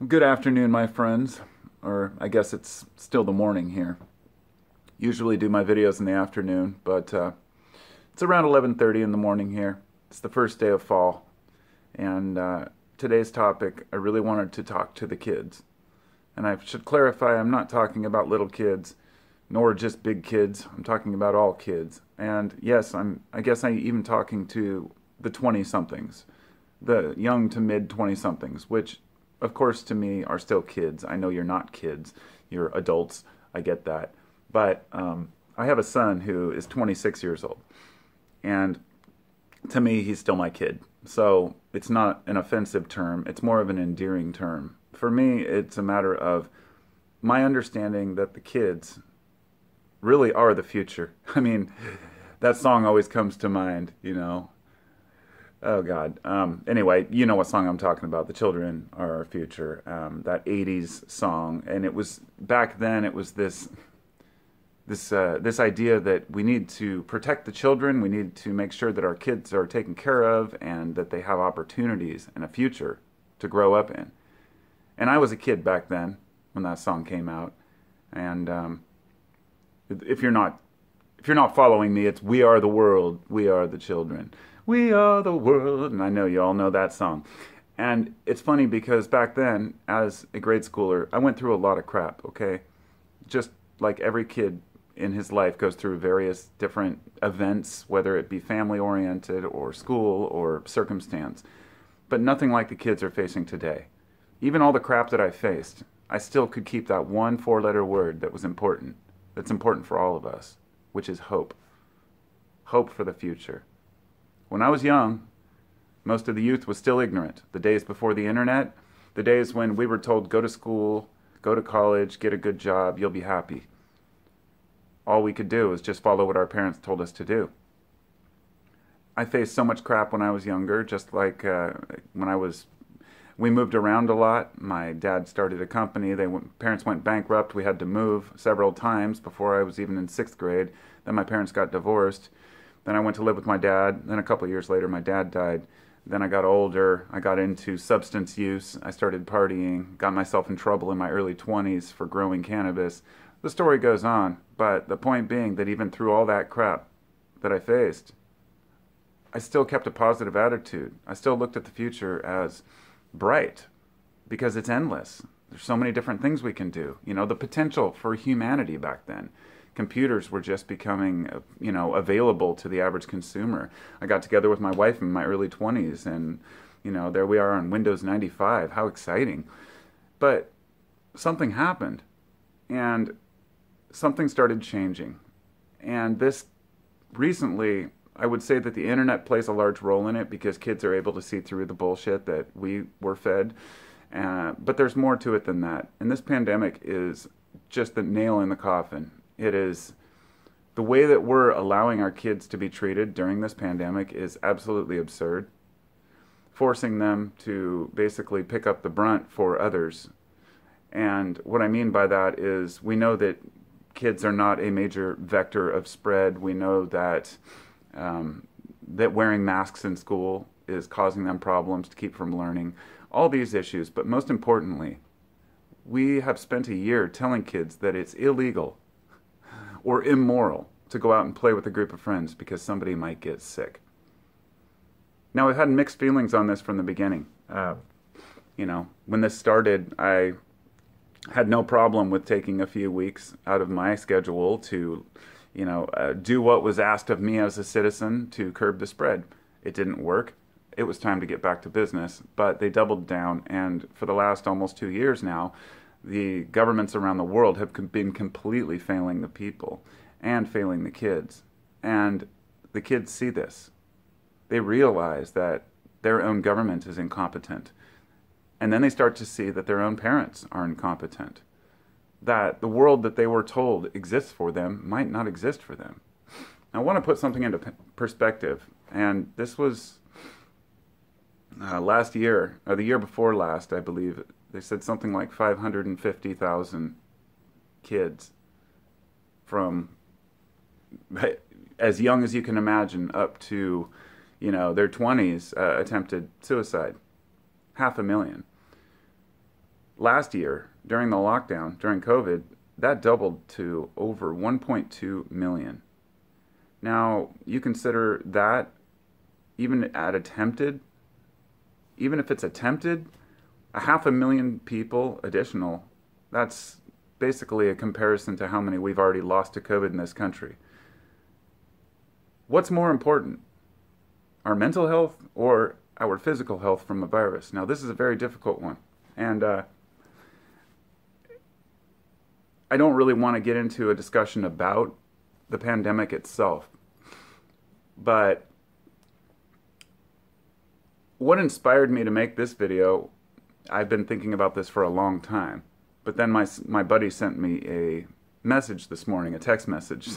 Good afternoon, my friends. Or I guess it's still the morning here. Usually do my videos in the afternoon, but it's around 11:30 in the morning here. It's the first day of fall, and today's topic, I really wanted to talk to the kids. And I should clarify, I'm not talking about little kids, nor just big kids. I'm talking about all kids. And yes, I guess I'm even talking to the 20-somethings, the young to mid 20-somethings, which of course to me are still kids. I know you're not kids, you're adults. I get that. But I have a son who is 26 years old. And to me, he's still my kid. So it's not an offensive term, it's more of an endearing term. For me, it's a matter of my understanding that the kids really are the future. I mean, that song always comes to mind, you know. Oh God. Anyway, you know what song I'm talking about. The children are our future. That '80s song, and it was back then. It was this idea that we need to protect the children. We need to make sure that our kids are taken care of and that they have opportunities and a future to grow up in. And I was a kid back then when that song came out. And if you're not following me, it's "We Are the World, We Are the Children." We are the world, and I know you all know that song. And it's funny because back then, as a grade schooler, I went through a lot of crap, okay? Just like every kid in his life goes through various different events, whether it be family-oriented or school or circumstance. But nothing like the kids are facing today. Even all the crap that I faced, I still could keep that one four-letter word that was important, that's important for all of us, which is hope. Hope for the future. When I was young, most of the youth was still ignorant. The days before the internet, the days when we were told, go to school, go to college, get a good job, you'll be happy. All we could do was just follow what our parents told us to do. I faced so much crap when I was younger, just like we moved around a lot. My dad started a company. Parents went bankrupt. We had to move several times before I was even in sixth grade. Then my parents got divorced. Then I went to live with my dad. Then a couple of years later, my dad died. Then I got older. I got into substance use. I started partying, got myself in trouble in my early 20s for growing cannabis. The story goes on, but the point being that even through all that crap that I faced, I still kept a positive attitude. I still looked at the future as bright because it's endless. There's so many different things we can do. You know, the potential for humanity back then. Computers were just becoming, available to the average consumer. I got together with my wife in my early 20s, and, there we are on Windows 95. How exciting. But something happened, and something started changing. And this recently, I would say that the internet plays a large role in it because kids are able to see through the bullshit that we were fed. But there's more to it than that. And this pandemic is just the nail in the coffin. It is the way that we're allowing our kids to be treated during this pandemic is absolutely absurd. Forcing them to basically pick up the brunt for others. And what I mean by that is we know that kids are not a major vector of spread. We know that that wearing masks in school is causing them problems to keep from learning. All these issues, but most importantly, we have spent a year telling kids that it's illegal or immoral to go out and play with a group of friends because somebody might get sick. Now, I've had mixed feelings on this from the beginning. When this started, I had no problem with taking a few weeks out of my schedule to, do what was asked of me as a citizen to curb the spread. It didn't work. It was time to get back to business, but they doubled down, and for the last almost 2 years now, the governments around the world have been completely failing the people and failing the kids. And the kids see this. They realize that their own government is incompetent. And then they start to see that their own parents are incompetent. That the world that they were told exists for them might not exist for them. I want to put something into perspective. And this was last year, or the year before last, I believe. They said something like 550,000 kids from as young as you can imagine up to, their 20s attempted suicide. 500,000. Last year, during the lockdown, during COVID, that doubled to over 1.2 million. Now, you consider that even if it's attempted, 500,000 people additional, that's basically a comparison to how many we've already lost to COVID in this country. What's more important, our mental health or our physical health from a virus? Now, this is a very difficult one, and I don't really want to get into a discussion about the pandemic itself, but what inspired me to make this video, I've been thinking about this for a long time, but then my buddy sent me a message this morning, a text message.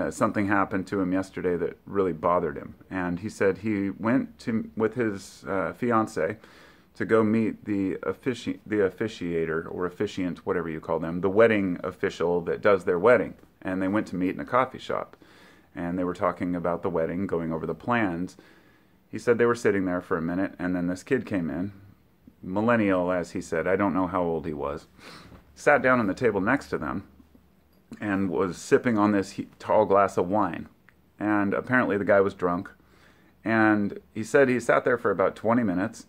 Something happened to him yesterday that really bothered him, and he said he went with his fiance to go meet the officiator or officiant, whatever you call them, the wedding official that does their wedding, and they went to meet in a coffee shop, and they were talking about the wedding, going over the plans. He said they were sitting there for a minute, and then this kid came in, millennial, as he said, I don't know how old he was, sat down on the table next to them, and was sipping on this tall glass of wine. And apparently the guy was drunk. And he said he sat there for about 20 minutes.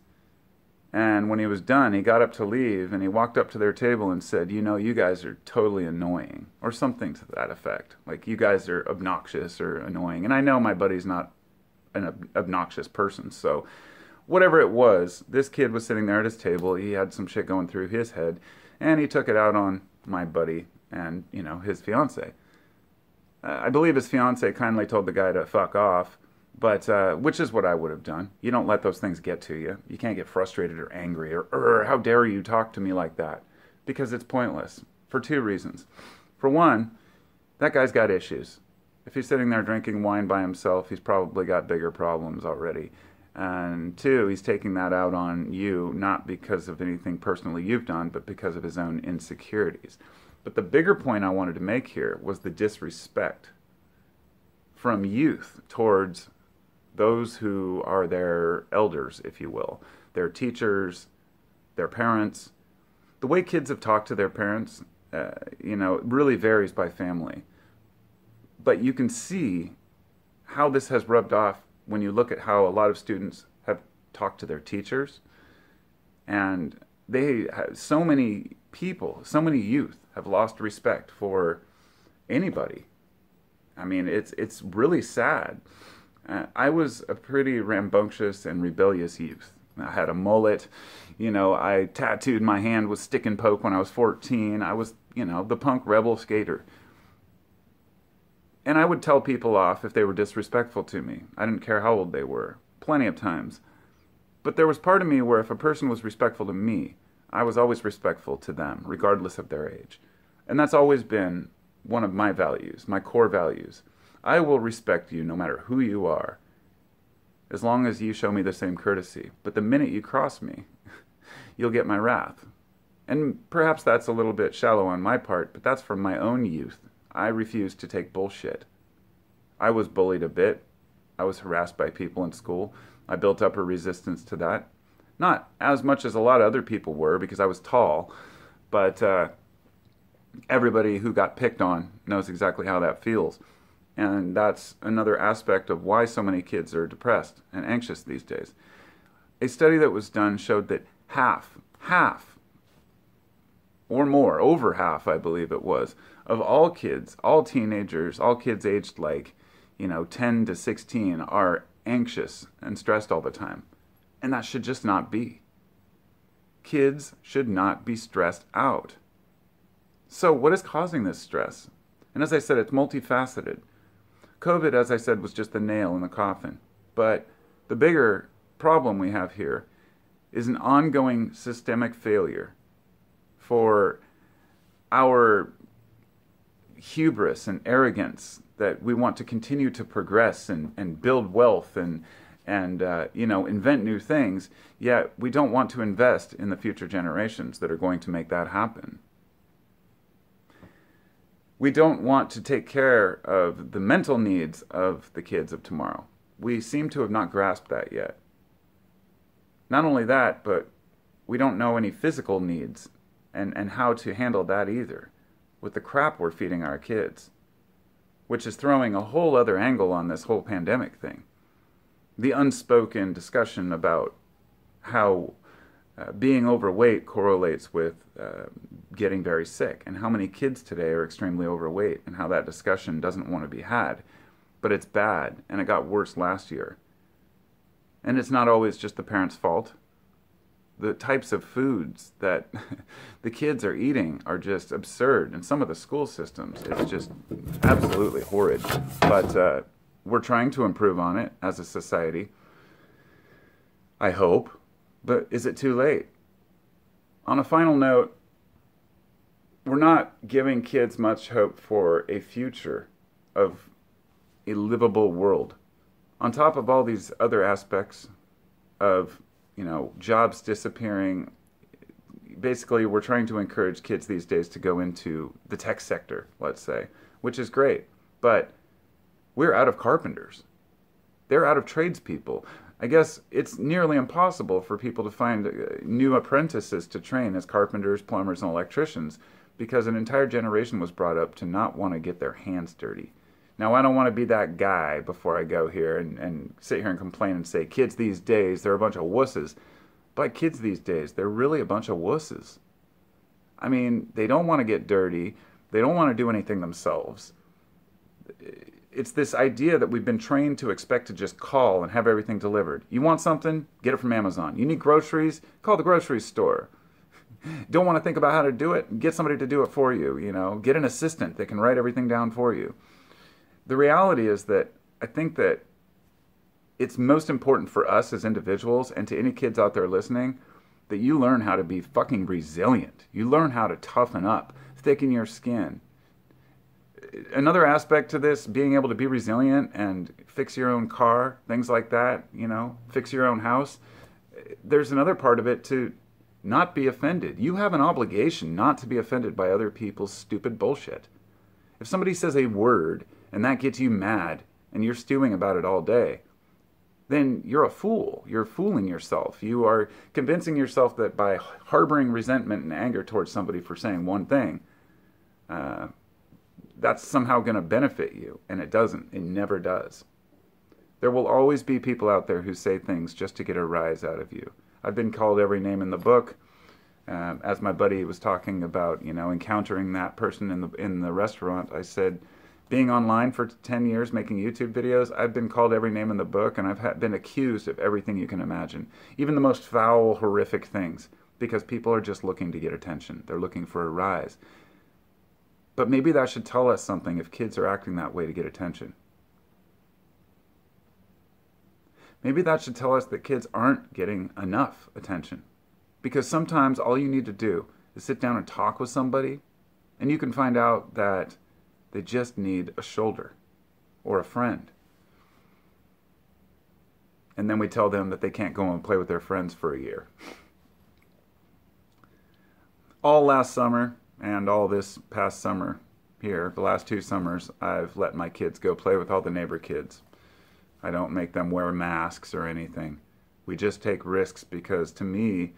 And when he was done, he got up to leave, and he walked up to their table and said, you know, you guys are totally annoying, or something to that effect. Like, you guys are obnoxious or annoying. And I know my buddy's not an obnoxious person, so whatever it was, this kid was sitting there at his table. He had some shit going through his head, and he took it out on my buddy and, you know, his fiance. I believe his fiance kindly told the guy to fuck off, but which is what I would have done. You don't let those things get to you. You can't get frustrated or angry or how dare you talk to me like that, because it's pointless for two reasons. For one, that guy's got issues. If he's sitting there drinking wine by himself, he's probably got bigger problems already. And two, he's taking that out on you, not because of anything personally you've done, but because of his own insecurities. But the bigger point I wanted to make here was the disrespect from youth towards those who are their elders, if you will, their teachers, their parents. The way kids have talked to their parents, you know, it really varies by family. But you can see how this has rubbed off when you look at how a lot of students have talked to their teachers. And they have, so many people, so many youth have lost respect for anybody. I mean, it's really sad. I was a pretty rambunctious and rebellious youth. I had a mullet, you know, I tattooed my hand with stick and poke when I was 14. I was, you know, the punk rebel skater. And I would tell people off if they were disrespectful to me. I didn't care how old they were, plenty of times. But there was part of me where if a person was respectful to me, I was always respectful to them, regardless of their age. And that's always been one of my values, my core values. I will respect you no matter who you are, as long as you show me the same courtesy. But the minute you cross me, you'll get my wrath. And perhaps that's a little bit shallow on my part, but that's from my own youth. I refused to take bullshit. I was bullied a bit. I was harassed by people in school. I built up a resistance to that. Not as much as a lot of other people were, because I was tall, but everybody who got picked on knows exactly how that feels. And that's another aspect of why so many kids are depressed and anxious these days. A study that was done showed that half, or more, over half, I believe it was, of all kids, all teenagers, all kids aged like, 10 to 16 are anxious and stressed all the time. And that should just not be. Kids should not be stressed out. So what is causing this stress? And as I said, it's multifaceted. COVID, as I said, was just the nail in the coffin. But the bigger problem we have here is an ongoing systemic failure for our hubris and arrogance that we want to continue to progress and build wealth and invent new things, yet we don't want to invest in the future generations that are going to make that happen. We don't want to take care of the mental needs of the kids of tomorrow. We seem to have not grasped that yet. Not only that, but we don't know any physical needs and how to handle that either, with the crap we're feeding our kids, which is throwing a whole other angle on this whole pandemic thing. The unspoken discussion about how being overweight correlates with getting very sick, and how many kids today are extremely overweight, and how that discussion doesn't want to be had. But it's bad, and it got worse last year. And it's not always just the parents' fault. The types of foods that the kids are eating are just absurd. And some of the school systems, it's just absolutely horrid. But we're trying to improve on it as a society, I hope. But is it too late? On a final note, we're not giving kids much hope for a future of a livable world. On top of all these other aspects of, jobs disappearing, basically we're trying to encourage kids these days to go into the tech sector, let's say, which is great. But we're out of carpenters. They're out of tradespeople. I guess it's nearly impossible for people to find new apprentices to train as carpenters, plumbers, and electricians, because an entire generation was brought up to not want to get their hands dirty. Now, I don't want to be that guy before I go here and sit here and complain and say, kids these days, they're a bunch of wusses. But kids these days, they're really a bunch of wusses. I mean, they don't want to get dirty. They don't want to do anything themselves. It's this idea that we've been trained to expect to just call and have everything delivered. You want something? Get it from Amazon. You need groceries? Call the grocery store. Don't want to think about how to do it? Get somebody to do it for you, Get an assistant that can write everything down for you. The reality is that I think that it's most important for us as individuals, and to any kids out there listening, that you learn how to be fucking resilient. You learn how to toughen up, thicken your skin. Another aspect to this, being able to be resilient and fix your own car, things like that, fix your own house. There's another part of it to not be offended. You have an obligation not to be offended by other people's stupid bullshit. If somebody says a word and that gets you mad and you're stewing about it all day, then you're a fool. You're fooling yourself. You are convincing yourself that by harboring resentment and anger towards somebody for saying one thing, that's somehow going to benefit you. And it doesn't. It never does. There will always be people out there who say things just to get a rise out of you. I've been called every name in the book. As my buddy was talking about, encountering that person in the restaurant, I said, being online for 10 years, making YouTube videos, I've been called every name in the book, and I've been accused of everything you can imagine. Even the most foul, horrific things, because people are just looking to get attention. They're looking for a rise. But maybe that should tell us something if kids are acting that way to get attention. Maybe that should tell us that kids aren't getting enough attention. Because sometimes all you need to do is sit down and talk with somebody, and you can find out that they just need a shoulder or a friend. And then we tell them that they can't go and play with their friends for a year. All last summer and all this past summer here, the last 2 summers, I've let my kids go play with all the neighbor kids. I don't make them wear masks or anything. We just take risks because, to me,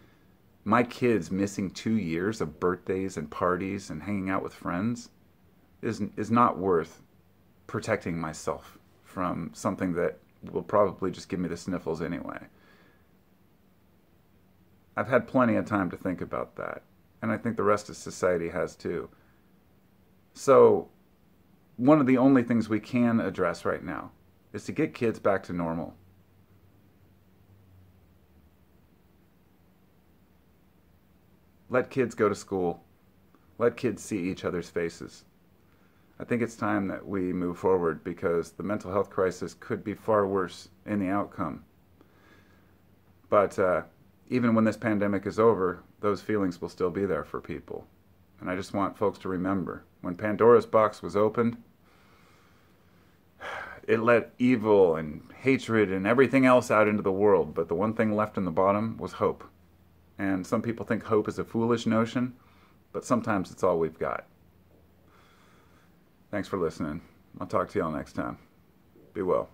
my kids missing 2 years of birthdays and parties and hanging out with friends is not worth protecting myself from something that will probably just give me the sniffles anyway. I've had plenty of time to think about that, and I think the rest of society has too. So one of the only things we can address right now is to get kids back to normal. Let kids go to school. Let kids see each other's faces. I think it's time that we move forward because the mental health crisis could be far worse in the outcome. But even when this pandemic is over, those feelings will still be there for people. And I just want folks to remember, when Pandora's box was opened, it let evil and hatred and everything else out into the world, but the one thing left in the bottom was hope. And some people think hope is a foolish notion, but sometimes it's all we've got. Thanks for listening. I'll talk to y'all next time. Be well.